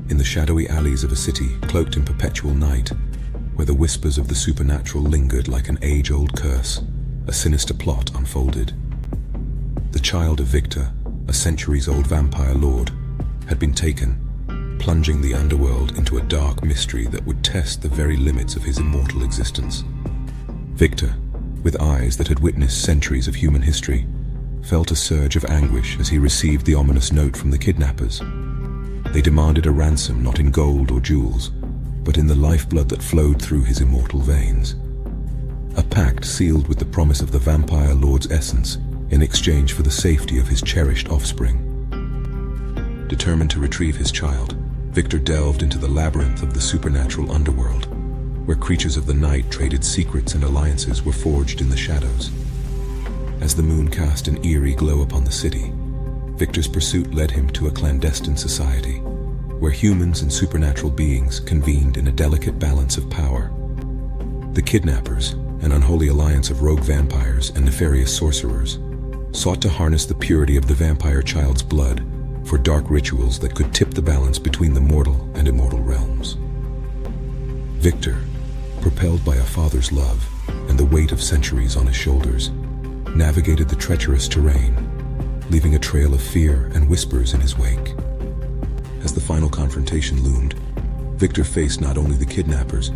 in the shadowy alleys of a city cloaked in perpetual night, where the whispers of the supernatural lingered like an age-old curse, a sinister plot unfolded. The child of Victor, a centuries-old vampire lord, had been taken, plunging the underworld into a dark mystery that would test the very limits of his immortal existence. Victor, with eyes that had witnessed centuries of human history, felt a surge of anguish as he received the ominous note from the kidnappers. They demanded a ransom not in gold or jewels, but in the lifeblood that flowed through his immortal veins. A pact sealed with the promise of the vampire lord's essence in exchange for the safety of his cherished offspring. Determined to retrieve his child, Victor delved into the labyrinth of the supernatural underworld, where creatures of the night traded secrets and alliances were forged in the shadows. As the moon cast an eerie glow upon the city, Victor's pursuit led him to a clandestine society, where humans and supernatural beings convened in a delicate balance of power. The kidnappers, an unholy alliance of rogue vampires and nefarious sorcerers, sought to harness the purity of the vampire child's blood for dark rituals that could tip the balance between the mortal and immortal realms. Victor, propelled by a father's love and the weight of centuries on his shoulders, navigated the treacherous terrain, leaving a trail of fear and whispers in his wake. As the final confrontation loomed, Victor faced not only the kidnappers,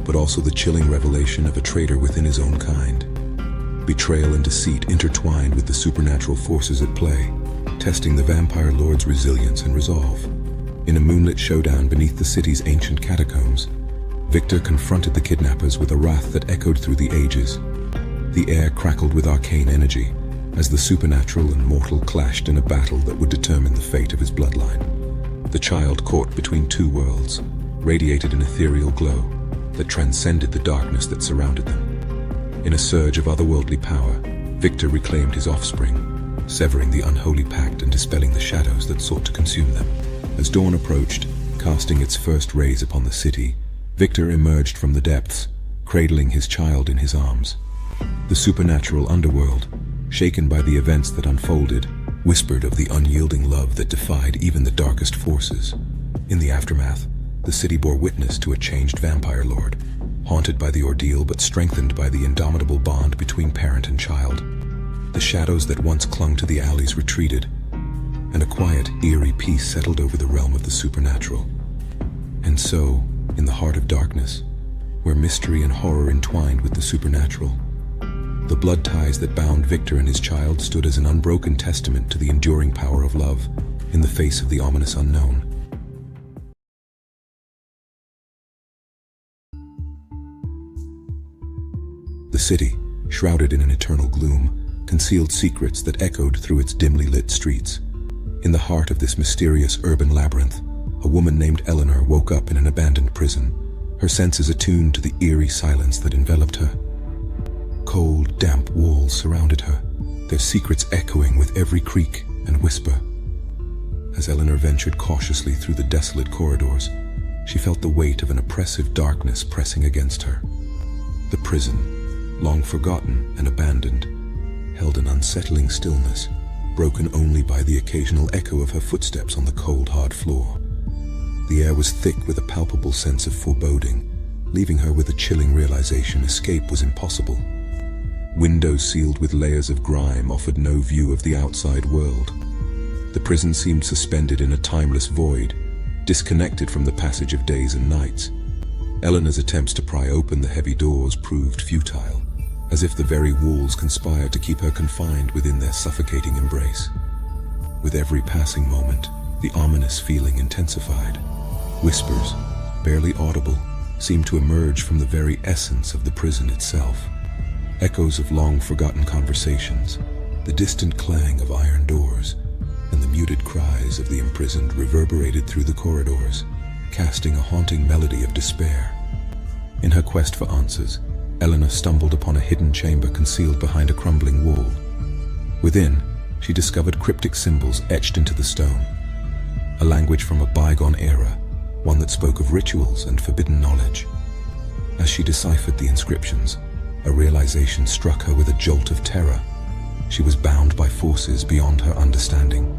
but also the chilling revelation of a traitor within his own kind. Betrayal and deceit intertwined with the supernatural forces at play, testing the vampire lord's resilience and resolve. In a moonlit showdown beneath the city's ancient catacombs, Victor confronted the kidnappers with a wrath that echoed through the ages. The air crackled with arcane energy as the supernatural and mortal clashed in a battle that would determine the fate of his bloodline. The child, caught between two worlds, radiated an ethereal glow that transcended the darkness that surrounded them. In a surge of otherworldly power, Victor reclaimed his offspring, severing the unholy pact and dispelling the shadows that sought to consume them. As dawn approached, casting its first rays upon the city, Victor emerged from the depths, cradling his child in his arms. The supernatural underworld, shaken by the events that unfolded, whispered of the unyielding love that defied even the darkest forces. In the aftermath, the city bore witness to a changed vampire lord, haunted by the ordeal but strengthened by the indomitable bond between parent and child. The shadows that once clung to the alleys retreated, and a quiet, eerie peace settled over the realm of the supernatural. And so, in the heart of darkness, where mystery and horror entwined with the supernatural, the blood ties that bound Victor and his child stood as an unbroken testament to the enduring power of love in the face of the ominous unknown. The city, shrouded in an eternal gloom, concealed secrets that echoed through its dimly lit streets. In the heart of this mysterious urban labyrinth, a woman named Eleanor woke up in an abandoned prison, her senses attuned to the eerie silence that enveloped her. Cold, damp walls surrounded her, their secrets echoing with every creak and whisper. As Eleanor ventured cautiously through the desolate corridors, she felt the weight of an oppressive darkness pressing against her. The prison, long forgotten and abandoned, held an unsettling stillness, broken only by the occasional echo of her footsteps on the cold, hard floor. The air was thick with a palpable sense of foreboding, leaving her with a chilling realization escape was impossible. Windows sealed with layers of grime offered no view of the outside world. The prison seemed suspended in a timeless void, disconnected from the passage of days and nights. Eleanor's attempts to pry open the heavy doors proved futile, as if the very walls conspired to keep her confined within their suffocating embrace. With every passing moment, the ominous feeling intensified. Whispers, barely audible, seemed to emerge from the very essence of the prison itself. Echoes of long-forgotten conversations, the distant clang of iron doors, and the muted cries of the imprisoned reverberated through the corridors, casting a haunting melody of despair. In her quest for answers, Eleanor stumbled upon a hidden chamber concealed behind a crumbling wall. Within, she discovered cryptic symbols etched into the stone, a language from a bygone era, one that spoke of rituals and forbidden knowledge. As she deciphered the inscriptions, a realization struck her with a jolt of terror. She was bound by forces beyond her understanding.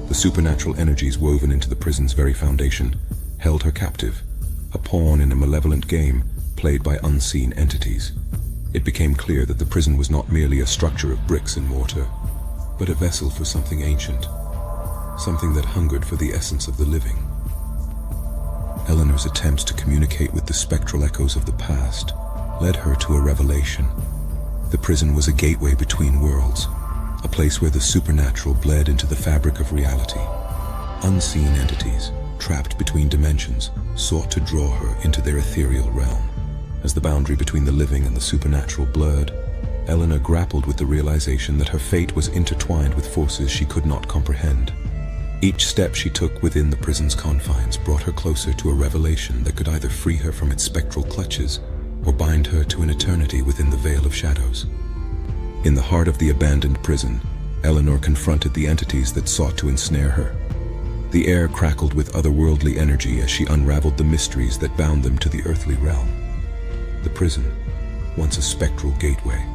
The supernatural energies woven into the prison's very foundation held her captive, a pawn in a malevolent game played by unseen entities. It became clear that the prison was not merely a structure of bricks and mortar, but a vessel for something ancient, something that hungered for the essence of the living. Eleanor's attempts to communicate with the spectral echoes of the past led her to a revelation. The prison was a gateway between worlds, a place where the supernatural bled into the fabric of reality. Unseen entities, trapped between dimensions, sought to draw her into their ethereal realm. As the boundary between the living and the supernatural blurred, Eleanor grappled with the realization that her fate was intertwined with forces she could not comprehend. Each step she took within the prison's confines brought her closer to a revelation that could either free her from its spectral clutches or bind her to an eternity within the veil of shadows. In the heart of the abandoned prison, Eleanor confronted the entities that sought to ensnare her. The air crackled with otherworldly energy as she unraveled the mysteries that bound them to the earthly realm. The prison, once a spectral gateway,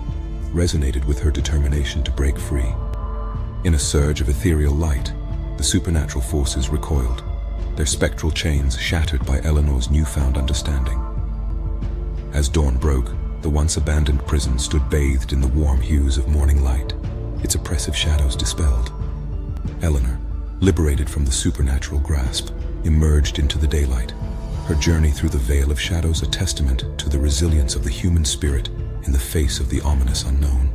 resonated with her determination to break free. In a surge of ethereal light, the supernatural forces recoiled, their spectral chains shattered by Eleanor's newfound understanding. As dawn broke, the once abandoned prison stood bathed in the warm hues of morning light, its oppressive shadows dispelled. Eleanor, liberated from the supernatural grasp, emerged into the daylight, her journey through the veil of shadows a testament to the resilience of the human spirit in the face of the ominous unknown.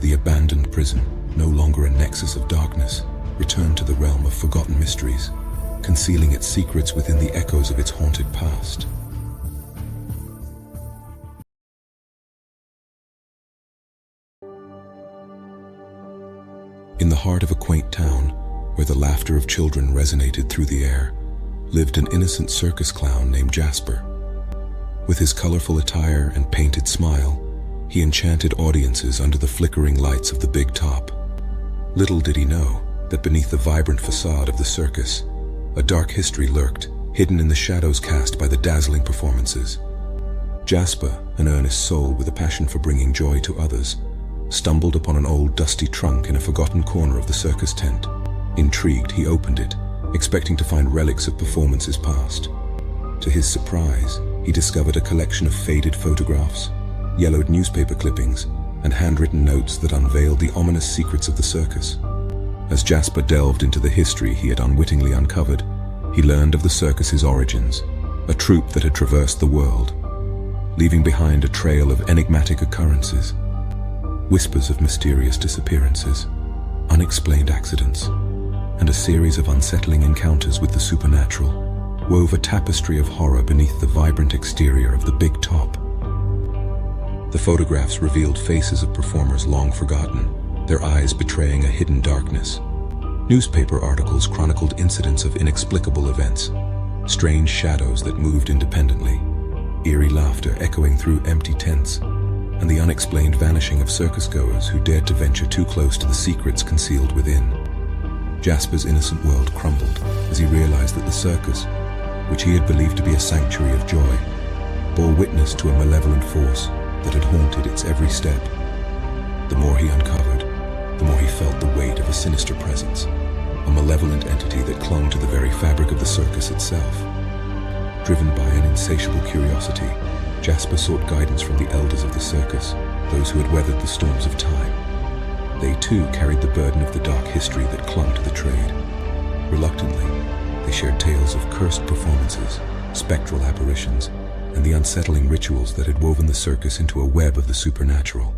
The abandoned prison, no longer a nexus of darkness, returned to the realm of forgotten mysteries, concealing its secrets within the echoes of its haunted past. In the heart of a quaint town, where the laughter of children resonated through the air, lived an innocent circus clown named Jasper. With his colorful attire and painted smile, he enchanted audiences under the flickering lights of the big top. Little did he know that beneath the vibrant facade of the circus, a dark history lurked, hidden in the shadows cast by the dazzling performances. Jasper, an earnest soul with a passion for bringing joy to others, stumbled upon an old dusty trunk in a forgotten corner of the circus tent. Intrigued, he opened it, expecting to find relics of performances past. To his surprise, he discovered a collection of faded photographs, yellowed newspaper clippings, and handwritten notes that unveiled the ominous secrets of the circus. As Jasper delved into the history he had unwittingly uncovered, he learned of the circus's origins, a troupe that had traversed the world, leaving behind a trail of enigmatic occurrences, whispers of mysterious disappearances, unexplained accidents, and a series of unsettling encounters with the supernatural wove a tapestry of horror beneath the vibrant exterior of the big top. The photographs revealed faces of performers long forgotten, their eyes betraying a hidden darkness. Newspaper articles chronicled incidents of inexplicable events, strange shadows that moved independently, eerie laughter echoing through empty tents, and the unexplained vanishing of circus-goers who dared to venture too close to the secrets concealed within. Jasper's innocent world crumbled as he realized that the circus, which he had believed to be a sanctuary of joy, bore witness to a malevolent force that had haunted its every step. The more he uncovered, the more he felt the weight of a sinister presence, a malevolent entity that clung to the very fabric of the circus itself. Driven by an insatiable curiosity, Jasper sought guidance from the elders of the circus, those who had weathered the storms of time. They too carried the burden of the dark history that clung to the trade. Reluctantly, they shared tales of cursed performances, spectral apparitions, and the unsettling rituals that had woven the circus into a web of the supernatural.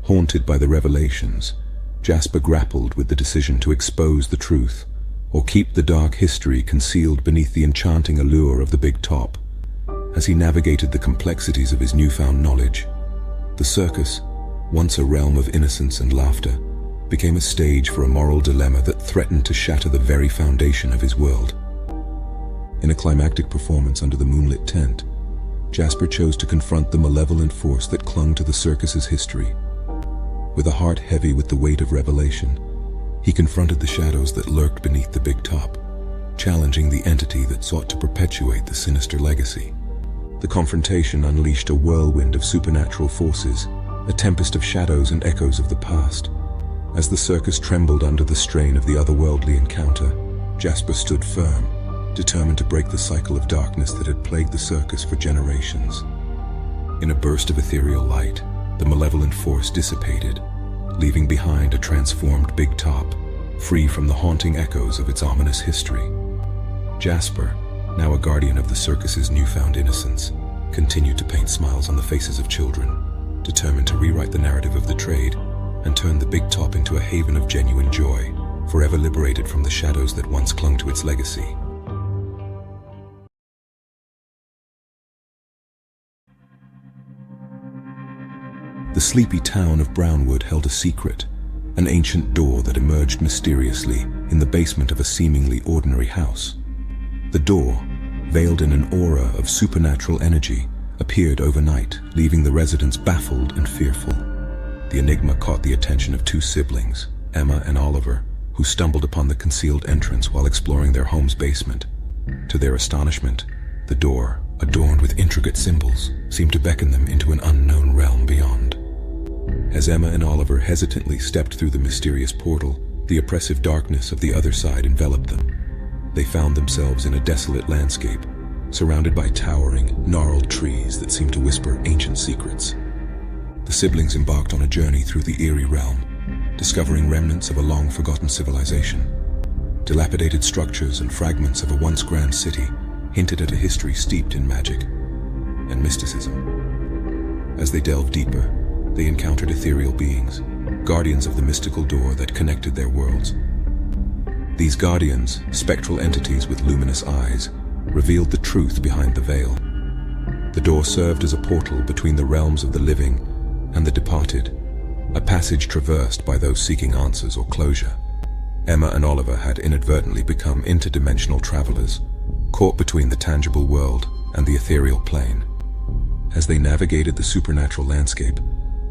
Haunted by the revelations, Jasper grappled with the decision to expose the truth, or keep the dark history concealed beneath the enchanting allure of the big top. As he navigated the complexities of his newfound knowledge, the circus, once a realm of innocence and laughter, became a stage for a moral dilemma that threatened to shatter the very foundation of his world. In a climactic performance under the moonlit tent, Jasper chose to confront the malevolent force that clung to the circus's history. With a heart heavy with the weight of revelation, he confronted the shadows that lurked beneath the big top, challenging the entity that sought to perpetuate the sinister legacy. The confrontation unleashed a whirlwind of supernatural forces, a tempest of shadows and echoes of the past. As the circus trembled under the strain of the otherworldly encounter, Jasper stood firm, determined to break the cycle of darkness that had plagued the circus for generations. In a burst of ethereal light, the malevolent force dissipated, leaving behind a transformed Big Top, free from the haunting echoes of its ominous history. Jasper, now a guardian of the circus's newfound innocence, continued to paint smiles on the faces of children, determined to rewrite the narrative of the trade and turn the Big Top into a haven of genuine joy, forever liberated from the shadows that once clung to its legacy. The sleepy town of Brownwood held a secret, an ancient door that emerged mysteriously in the basement of a seemingly ordinary house. The door, veiled in an aura of supernatural energy, appeared overnight, leaving the residents baffled and fearful. The enigma caught the attention of two siblings, Emma and Oliver, who stumbled upon the concealed entrance while exploring their home's basement. To their astonishment, the door, adorned with intricate symbols, seemed to beckon them into an unknown realm beyond. As Emma and Oliver hesitantly stepped through the mysterious portal, the oppressive darkness of the other side enveloped them. They found themselves in a desolate landscape, surrounded by towering, gnarled trees that seemed to whisper ancient secrets. The siblings embarked on a journey through the eerie realm, discovering remnants of a long-forgotten civilization. Dilapidated structures and fragments of a once grand city hinted at a history steeped in magic and mysticism. As they delved deeper, they encountered ethereal beings, guardians of the mystical door that connected their worlds. These guardians, spectral entities with luminous eyes, revealed the truth behind the veil. The door served as a portal between the realms of the living and the departed, a passage traversed by those seeking answers or closure. Emma and Oliver had inadvertently become interdimensional travelers, caught between the tangible world and the ethereal plane. As they navigated the supernatural landscape,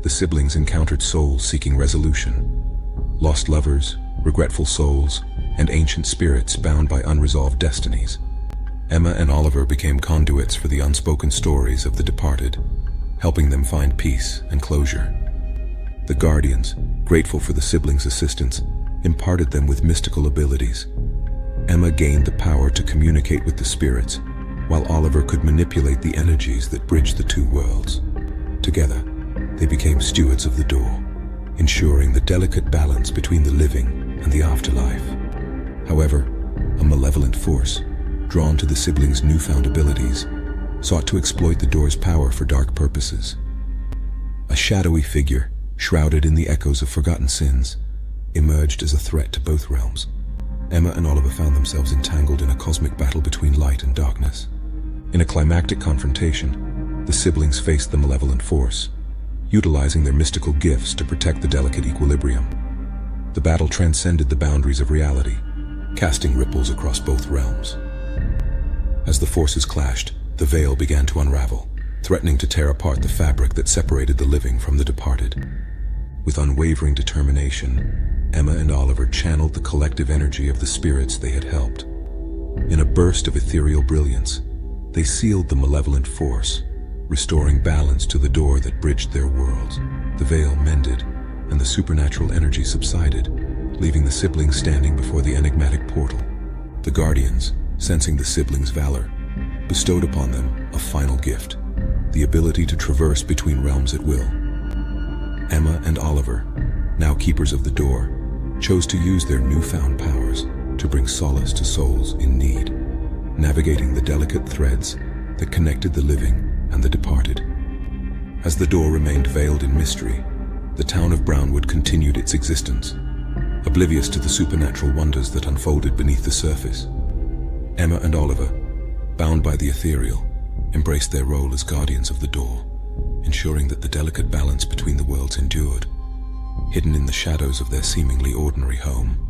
the siblings encountered souls seeking resolution. Lost lovers, regretful souls, and ancient spirits bound by unresolved destinies. Emma and Oliver became conduits for the unspoken stories of the departed, helping them find peace and closure. The guardians, grateful for the siblings' assistance, imparted them with mystical abilities. Emma gained the power to communicate with the spirits, while Oliver could manipulate the energies that bridged the two worlds. Together, they became stewards of the door, ensuring the delicate balance between the living and the afterlife. However, a malevolent force, drawn to the siblings' newfound abilities, sought to exploit the door's power for dark purposes. A shadowy figure, shrouded in the echoes of forgotten sins, emerged as a threat to both realms. Emma and Oliver found themselves entangled in a cosmic battle between light and darkness. In a climactic confrontation, the siblings faced the malevolent force, utilizing their mystical gifts to protect the delicate equilibrium. The battle transcended the boundaries of reality, casting ripples across both realms. As the forces clashed, the veil began to unravel, threatening to tear apart the fabric that separated the living from the departed. With unwavering determination, Emma and Oliver channeled the collective energy of the spirits they had helped. In a burst of ethereal brilliance, they sealed the malevolent force, restoring balance to the door that bridged their worlds. The veil mended, and the supernatural energy subsided, leaving the siblings standing before the enigmatic portal. The guardians, sensing the siblings' valor, bestowed upon them a final gift, the ability to traverse between realms at will. Emma and Oliver, now keepers of the door, chose to use their newfound powers to bring solace to souls in need, navigating the delicate threads that connected the living and the departed. As the door remained veiled in mystery, the town of Brownwood continued its existence, oblivious to the supernatural wonders that unfolded beneath the surface. Emma and Oliver, bound by the ethereal, embraced their role as guardians of the door, ensuring that the delicate balance between the worlds endured, hidden in the shadows of their seemingly ordinary home.